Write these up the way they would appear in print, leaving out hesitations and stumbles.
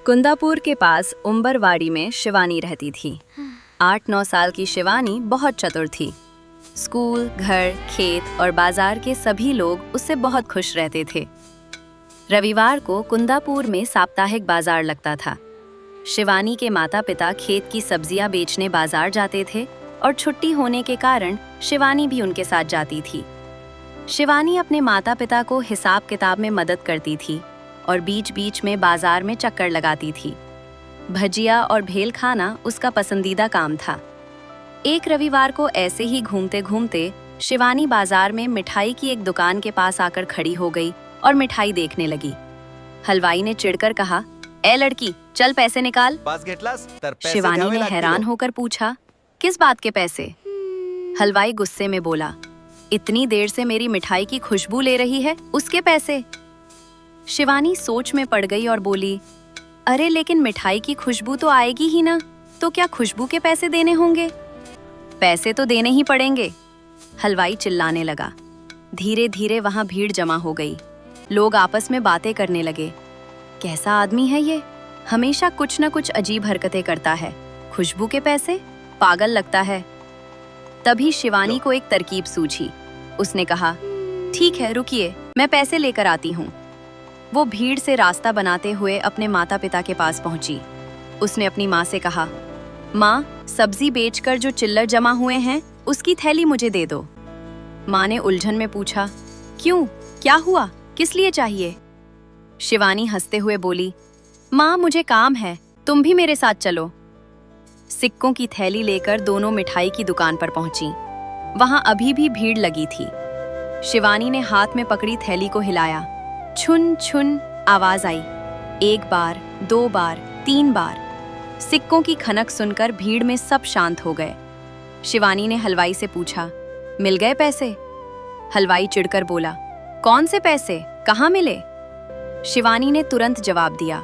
कुंदापुर के पास उम्बरवाड़ी में शिवानी रहती थी। 8-9 साल की शिवानी बहुत चतुर थी। स्कूल, घर, खेत और बाजार के सभी लोग उससे बहुत खुश रहते थे। रविवार को कुंदापुर में साप्ताहिक बाजार लगता था। शिवानी के माता-पिता खेत की सब्जियां बेचने बाजार जाते थे और छुट्टी होने के कारण शिवानी भी उनके साथ जाती थी। शिवानी अपने माता-पिता को हिसाब किताब में मदद करती थी और बीच-बीच में बाजार में चक्कर लगाती थी। भजिया और भेल खाना उसका पसंदीदा काम था। एक रविवार को ऐसे ही घूमते घूमते शिवानी बाजार में मिठाई की एक दुकान के पास आकर खड़ी हो गई और मिठाई देखने लगी। हलवाई ने चिढ़कर कहा, "ए लड़की, चल पैसे निकाल।" शिवानी ने हैरान होकर पूछा, "किस बात के पैसे?" हलवाई गुस्से में बोला, "इतनी देर से मेरी मिठाई की खुशबू ले रही है, उसके पैसे?" शिवानी सोच में पड़ गई और बोली, "अरे लेकिन मिठाई की खुशबू तो आएगी ही ना, तो क्या खुशबू के पैसे देने होंगे?" "पैसे तो देने ही पड़ेंगे।" हलवाई चिल्लाने लगा। धीरे धीरे वहां भीड़ जमा हो गई। लोग आपस में बातें करने लगे। कैसा आदमी है ये, हमेशा कुछ न कुछ अजीब हरकतें करता है। खुशबू के पैसे, पागल लगता है। तभी शिवानी को एक तरकीब सूझी। उसने कहा, "ठीक है, रुकिए, मैं पैसे लेकर आती हूँ।" वो भीड़ से रास्ता बनाते हुए अपने माता पिता के पास पहुंची। उसने अपनी माँ से कहा, "माँ, सब्जी बेचकर जो चिल्लर जमा हुए हैं, उसकी थैली मुझे दे दो।" माँ ने उलझन में पूछा, "क्यों, क्या हुआ, किस लिए चाहिए?" शिवानी हंसते हुए बोली, "माँ, मुझे काम है, तुम भी मेरे साथ चलो।" सिक्कों की थैली लेकर दोनों मिठाई की दुकान पर पहुंची। वहां अभी भी भीड़ लगी थी। शिवानी ने हाथ में पकड़ी थैली को हिलाया। छुन छुन आवाज आई। 1 बार, 2 बार, 3 बार। सिक्कों की खनक सुनकर भीड़ में सब शांत हो गए। शिवानी ने हलवाई से पूछा, "मिल गए पैसे?" हलवाई चिढ़कर बोला, "कौन से पैसे, कहाँ मिले?" शिवानी ने तुरंत जवाब दिया,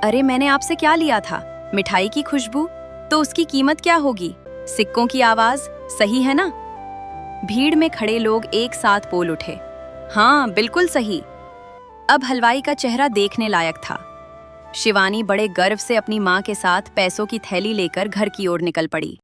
"अरे मैंने आपसे क्या लिया था, मिठाई की खुशबू, तो उसकी कीमत क्या होगी, सिक्कों की आवाज, सही है ना?" भीड़ में खड़े लोग एक साथ बोल उठे, "हाँ, बिल्कुल सही।" अब हलवाई का चेहरा देखने लायक था। शिवानी बड़े गर्व से अपनी माँ के साथ पैसों की थैली लेकर घर की ओर निकल पड़ी।